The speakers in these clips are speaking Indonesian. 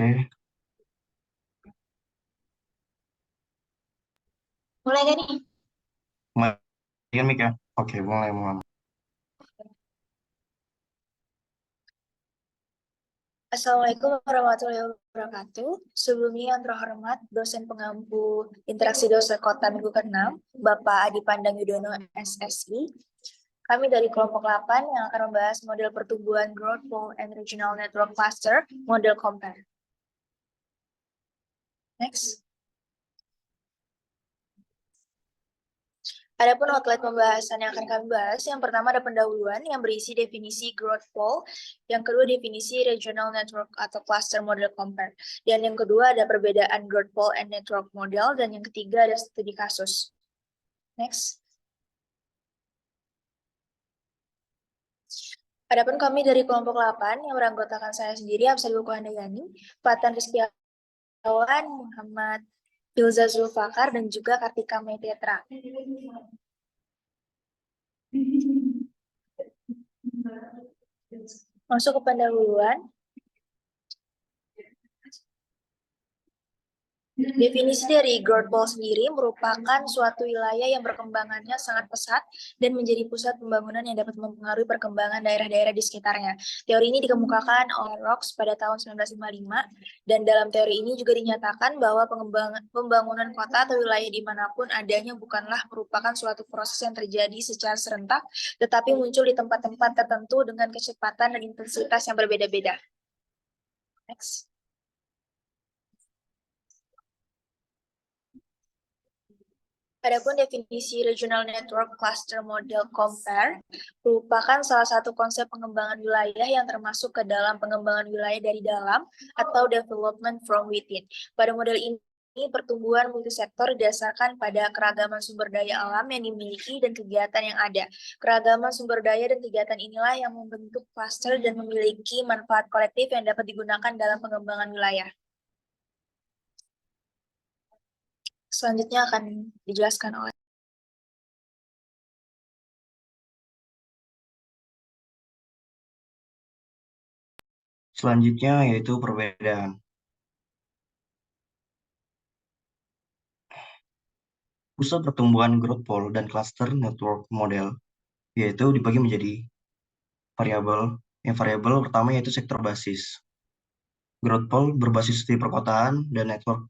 Oke, Mulai gak nih? mulai mic ya. Oke, mulai. Assalamualaikum warahmatullahi wabarakatuh. Sebelumnya yang terhormat dosen pengampu interaksi dosen kota minggu ke-6, Bapak Adi Pandang Yudono SSI. Kami dari kelompok 8 yang akan membahas model pertumbuhan growth pool and regional network cluster, model compare. Next. Adapun outline pembahasan yang akan kami bahas, yang pertama ada pendahuluan yang berisi definisi growth pool, yang kedua definisi regional network atau cluster model compare, dan yang kedua ada perbedaan growth pool and network model, dan yang ketiga ada studi kasus. Next. Adapun kami dari kelompok 8 yang beranggotakan saya sendiri, Absal Buku Handayani, Fatan Rizky Awan, Muhammad Ilza Zulfakar, dan juga Kartika Metetra. Masuk ke pendahuluan. Definisi dari growth pool sendiri merupakan suatu wilayah yang perkembangannya sangat pesat dan menjadi pusat pembangunan yang dapat mempengaruhi perkembangan daerah-daerah di sekitarnya. Teori ini dikemukakan oleh Rocks pada tahun 1955, dan dalam teori ini juga dinyatakan bahwa pembangunan kota atau wilayah dimanapun adanya bukanlah merupakan suatu proses yang terjadi secara serentak, tetapi muncul di tempat-tempat tertentu dengan kecepatan dan intensitas yang berbeda-beda. Next. Adapun definisi Regional Network Cluster Model Compare merupakan salah satu konsep pengembangan wilayah yang termasuk ke dalam pengembangan wilayah dari dalam atau development from within. Pada model ini, pertumbuhan multisektor didasarkan pada keragaman sumber daya alam yang dimiliki dan kegiatan yang ada. Keragaman sumber daya dan kegiatan inilah yang membentuk cluster dan memiliki manfaat kolektif yang dapat digunakan dalam pengembangan wilayah. Selanjutnya akan dijelaskan oleh Selanjutnya yaitu perbedaan. Pusat pertumbuhan growth pool dan cluster network model yaitu dibagi menjadi variabel. Yang variabel pertama yaitu sektor basis. Growth pool berbasis di perkotaan dan network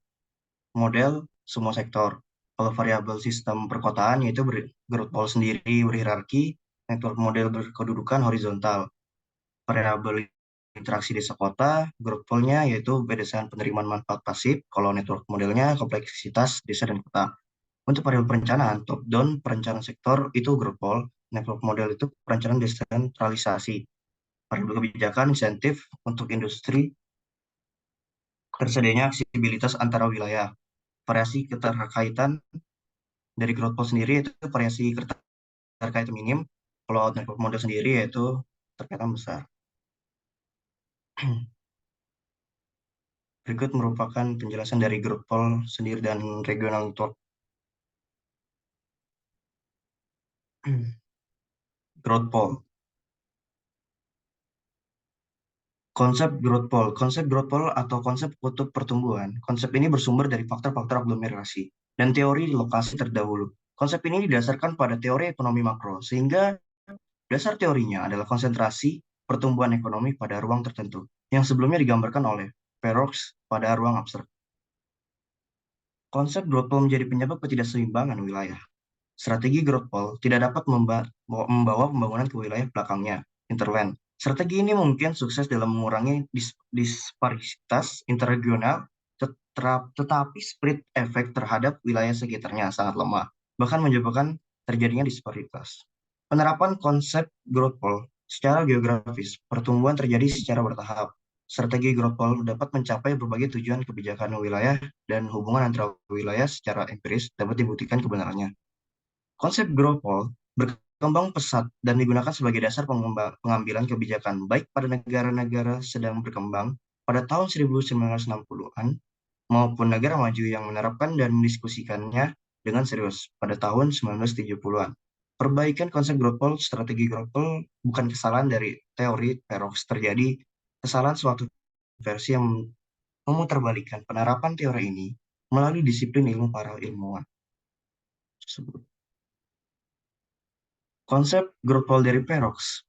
model semua sektor. Kalau variabel sistem perkotaan yaitu growth pool sendiri berhierarki, network model berkedudukan horizontal. Variabel interaksi desa kota, growth pool-nya yaitu berdasarkan penerimaan manfaat pasif, kalau network modelnya kompleksitas desa dan kota. Untuk variabel perencanaan, top-down perencanaan sektor itu growth pool, network model itu perencanaan desentralisasi. Variabel kebijakan insentif untuk industri, tersedianya aksesibilitas antara wilayah. Variasi keterkaitan dari growth pool sendiri itu variasi keterkaitan minim, kalau network model sendiri yaitu terkaitan besar. Berikut merupakan penjelasan dari growth pool sendiri dan regional network. Growth pool. Konsep growth pool atau konsep kutub pertumbuhan. Konsep ini bersumber dari faktor-faktor aglomerasi dan teori lokasi terdahulu. Konsep ini didasarkan pada teori ekonomi makro, sehingga dasar teorinya adalah konsentrasi pertumbuhan ekonomi pada ruang tertentu, yang sebelumnya digambarkan oleh Perox pada ruang abstrak. Konsep growth pool menjadi penyebab ketidakseimbangan wilayah. Strategi growth pool tidak dapat membawa pembangunan ke wilayah belakangnya, hinterland. Strategi ini mungkin sukses dalam mengurangi disparitas interregional, tetapi spread efek terhadap wilayah sekitarnya sangat lemah, bahkan menyebabkan terjadinya disparitas. Penerapan konsep growth pool secara geografis, pertumbuhan terjadi secara bertahap. Strategi growth pool dapat mencapai berbagai tujuan kebijakan wilayah dan hubungan antara wilayah secara empiris dapat dibuktikan kebenarannya. Konsep growth pool berkembang pesat dan digunakan sebagai dasar pengambilan kebijakan baik pada negara-negara sedang berkembang pada tahun 1960-an maupun negara maju yang menerapkan dan mendiskusikannya dengan serius pada tahun 1970-an. Perbaikan konsep growth pool, strategi growth pool bukan kesalahan dari teori Perox, terjadi kesalahan suatu versi yang memutarbalikkan penerapan teori ini melalui disiplin ilmu para ilmuwan tersebut. Konsep growth hole dari Perox.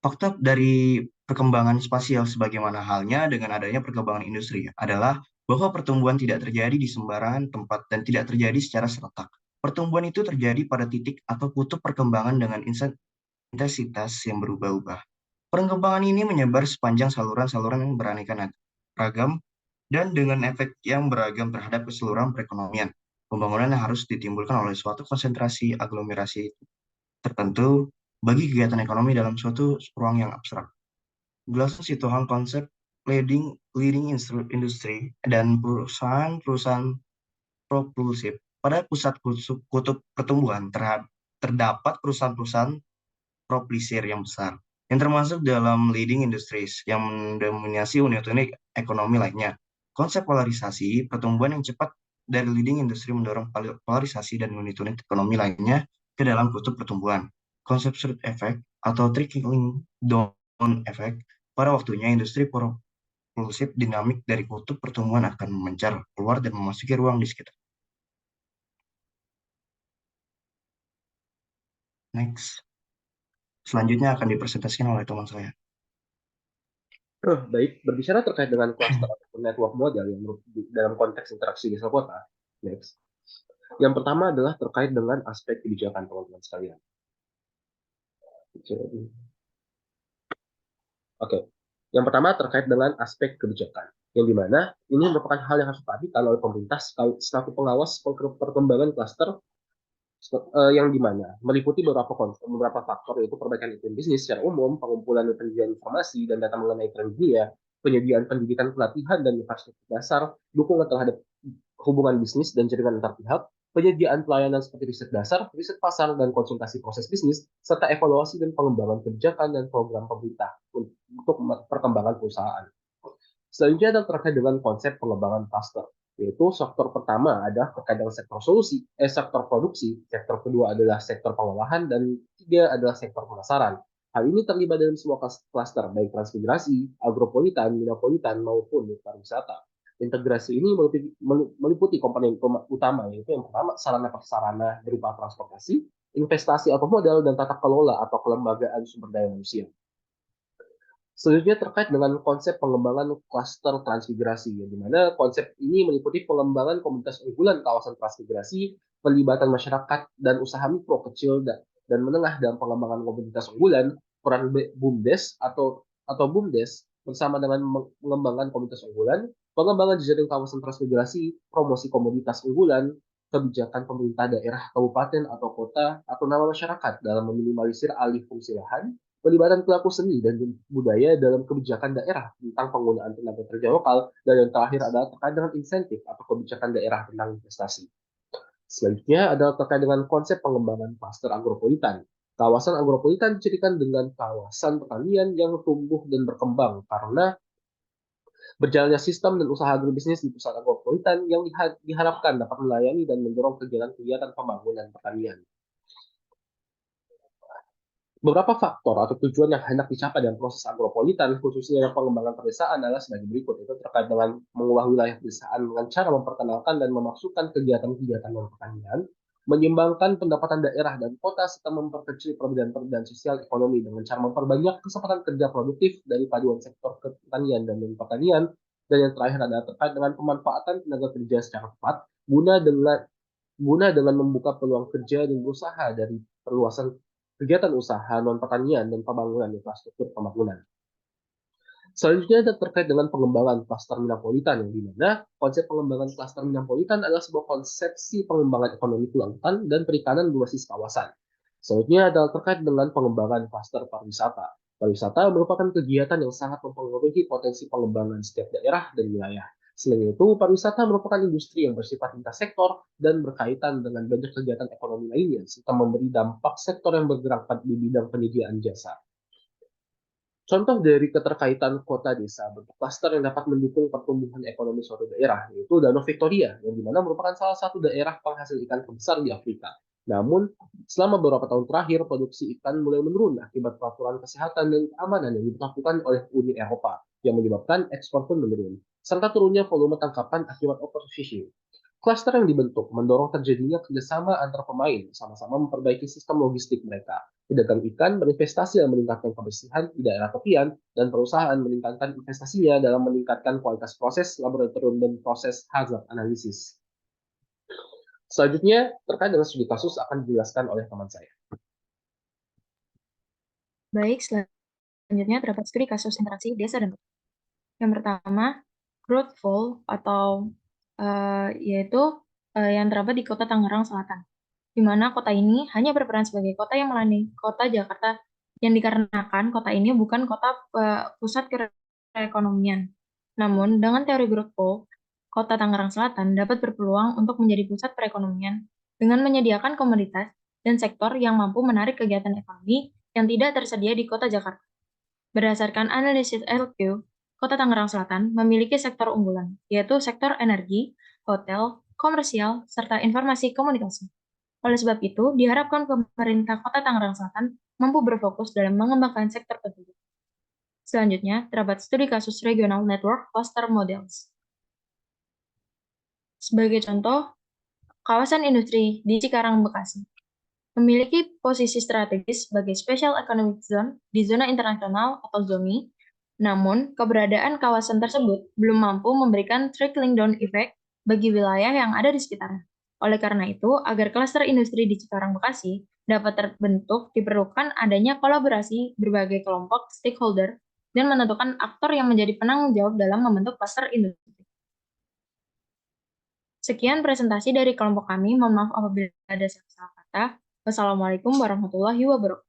Fakta dari perkembangan spasial sebagaimana halnya dengan adanya perkembangan industri adalah bahwa pertumbuhan tidak terjadi di sembarangan tempat dan tidak terjadi secara serentak. Pertumbuhan itu terjadi pada titik atau kutub perkembangan dengan intensitas yang berubah-ubah. Perkembangan ini menyebar sepanjang saluran-saluran yang beraneka ragam dan dengan efek yang beragam terhadap keseluruhan perekonomian. Pembangunan yang harus ditimbulkan oleh suatu konsentrasi aglomerasi tertentu bagi kegiatan ekonomi dalam suatu ruang yang abstrak. Glass Sitohang konsep leading industry dan perusahaan-perusahaan propulsif. Pada pusat kutub pertumbuhan terdapat perusahaan-perusahaan proplisir yang besar, yang termasuk dalam leading industries yang mendominasi unit-unit ekonomi lainnya. Konsep polarisasi, pertumbuhan yang cepat dari leading industry mendorong polarisasi dan unit-unit ekonomi lainnya ke dalam kutub pertumbuhan. Konsep surge effect atau trickling down effect, pada waktunya industri propulsif dinamik dari kutub pertumbuhan akan mencar keluar dan memasuki ruang di sekitar. Next. Selanjutnya akan dipresentasikan oleh teman saya. Baik, berbicara terkait dengan cluster atau network model yang dalam konteks interaksi desa kota. Next. Yang pertama adalah terkait dengan aspek kebijakan, teman-teman sekalian. Oke. Yang pertama terkait dengan aspek kebijakan, yang dimana ini merupakan hal yang harus diperhatikan oleh pemerintah selaku pengawas perkembangan klaster, yang dimana meliputi beberapa faktor, yaitu perbaikan iklim bisnis secara umum, pengumpulan dan penelitian informasi dan data mengenai tren dunia, penyediaan pendidikan, pelatihan dan infrastruktur dasar, dukungan terhadap hubungan bisnis dan jaringan antar pihak, penyediaan pelayanan seperti riset dasar, riset pasar, dan konsultasi proses bisnis, serta evaluasi dan pengembangan kebijakan dan program pemerintah untuk perkembangan perusahaan. Selanjutnya adalah terkait dengan konsep pengembangan cluster, yaitu sektor pertama adalah terkait dengan sektor produksi, sektor kedua adalah sektor pengolahan, dan ketiga adalah sektor pemasaran. Hal ini terlibat dalam semua klaster, baik transmigrasi, agropolitan, minapolitan, maupun pariwisata. Integrasi ini meliputi komponen utama, yaitu yang pertama sarana-prasarana berupa transportasi, investasi atau modal, dan tata kelola atau kelembagaan sumber daya manusia. Selanjutnya terkait dengan konsep pengembangan klaster transmigrasi, di mana konsep ini meliputi pengembangan komunitas unggulan kawasan transmigrasi, pelibatan masyarakat dan usaha mikro, kecil, dan menengah dalam pengembangan komunitas unggulan, peran BUMDes atau BUMDes bersama dengan mengembangkan komunitas unggulan, pengembangan jaring kawasan transmigrasi, promosi komoditas unggulan, kebijakan pemerintah daerah, kabupaten atau kota, atau nama masyarakat dalam meminimalisir alih fungsi lahan, pelibatan pelaku seni dan budaya dalam kebijakan daerah tentang penggunaan tenaga kerja lokal, dan yang terakhir adalah terkait dengan insentif atau kebijakan daerah tentang investasi. Selanjutnya adalah terkait dengan konsep pengembangan klaster agropolitan. Kawasan agropolitan dicirikan dengan kawasan pertanian yang tumbuh dan berkembang karena berjalannya sistem dan usaha agrobisnis di pusat agropolitan yang diharapkan dapat melayani dan mendorong kegiatan pembangunan pertanian. Beberapa faktor atau tujuan yang hendak dicapai dalam proses agropolitan, khususnya yang pengembangan pedesaan, adalah sebagai berikut, yaitu terkait dengan mengubah wilayah pedesaan dengan cara memperkenalkan dan memasukkan kegiatan-kegiatan non-pertanian, menyeimbangkan pendapatan daerah dan kota, serta memperkecil perbedaan sosial ekonomi dengan cara memperbanyak kesempatan kerja produktif dari paduan sektor pertanian dan non-pertanian, dan yang terakhir adalah terkait dengan pemanfaatan tenaga kerja secara tepat guna dengan membuka peluang kerja dan berusaha dari perluasan kegiatan usaha non-pertanian dan pembangunan infrastruktur pembangunan. Selanjutnya ada terkait dengan pengembangan klaster minapolitan, yang dimana konsep pengembangan klaster minapolitan adalah sebuah konsepsi pengembangan ekonomi kelautan dan perikanan berbasis kawasan. Selanjutnya adalah terkait dengan pengembangan klaster pariwisata. Pariwisata merupakan kegiatan yang sangat mempengaruhi potensi pengembangan setiap daerah dan wilayah. Selain itu, pariwisata merupakan industri yang bersifat intersektor dan berkaitan dengan banyak kegiatan ekonomi lainnya, serta memberi dampak sektor yang bergerak di bidang penyediaan jasa. Contoh dari keterkaitan kota desa bentuk klaster yang dapat mendukung pertumbuhan ekonomi suatu daerah, yaitu Danau Victoria, yang dimana merupakan salah satu daerah penghasil ikan terbesar di Afrika. Namun, selama beberapa tahun terakhir, produksi ikan mulai menurun akibat peraturan kesehatan dan keamanan yang dilakukan oleh Uni Eropa. yang menyebabkan ekspor pun menurun, serta turunnya volume tangkapan akibat overfishing. Cluster yang dibentuk mendorong terjadinya kerjasama antar pemain, sama-sama memperbaiki sistem logistik mereka. Pedagang ikan berinvestasi dalam meningkatkan kebersihan di daerah tepian, dan perusahaan meningkatkan investasinya dalam meningkatkan kualitas proses laboratorium dan proses hazard analisis. Selanjutnya, terkait dengan studi kasus akan dijelaskan oleh teman saya. Baik, selanjutnya terdapat studi kasus interaksi desa dan kota. Yang pertama, growth fall atau yaitu yang terdapat di kota Tangerang Selatan, di mana kota ini hanya berperan sebagai kota yang melayani kota Jakarta, yang dikarenakan kota ini bukan kota pusat perekonomian. Namun, dengan teori growth fall, kota Tangerang Selatan dapat berpeluang untuk menjadi pusat perekonomian dengan menyediakan komoditas dan sektor yang mampu menarik kegiatan ekonomi yang tidak tersedia di kota Jakarta. Berdasarkan analisis LQ, Kota Tangerang Selatan memiliki sektor unggulan, yaitu sektor energi, hotel, komersial, serta informasi komunikasi. Oleh sebab itu, diharapkan pemerintah Kota Tangerang Selatan mampu berfokus dalam mengembangkan sektor tersebut. Selanjutnya, terdapat studi kasus regional network cluster models. Sebagai contoh, kawasan industri di Cikarang, Bekasi memiliki posisi strategis sebagai Special Economic Zone di zona internasional atau ZOMI. Namun, keberadaan kawasan tersebut belum mampu memberikan trickling down effect bagi wilayah yang ada di sekitarnya. Oleh karena itu, agar klaster industri di Cikarang Bekasi dapat terbentuk, diperlukan adanya kolaborasi berbagai kelompok stakeholder dan menentukan aktor yang menjadi penanggung jawab dalam membentuk klaster industri. Sekian presentasi dari kelompok kami. Mohon maaf apabila ada salah kata. Wassalamualaikum warahmatullahi wabarakatuh.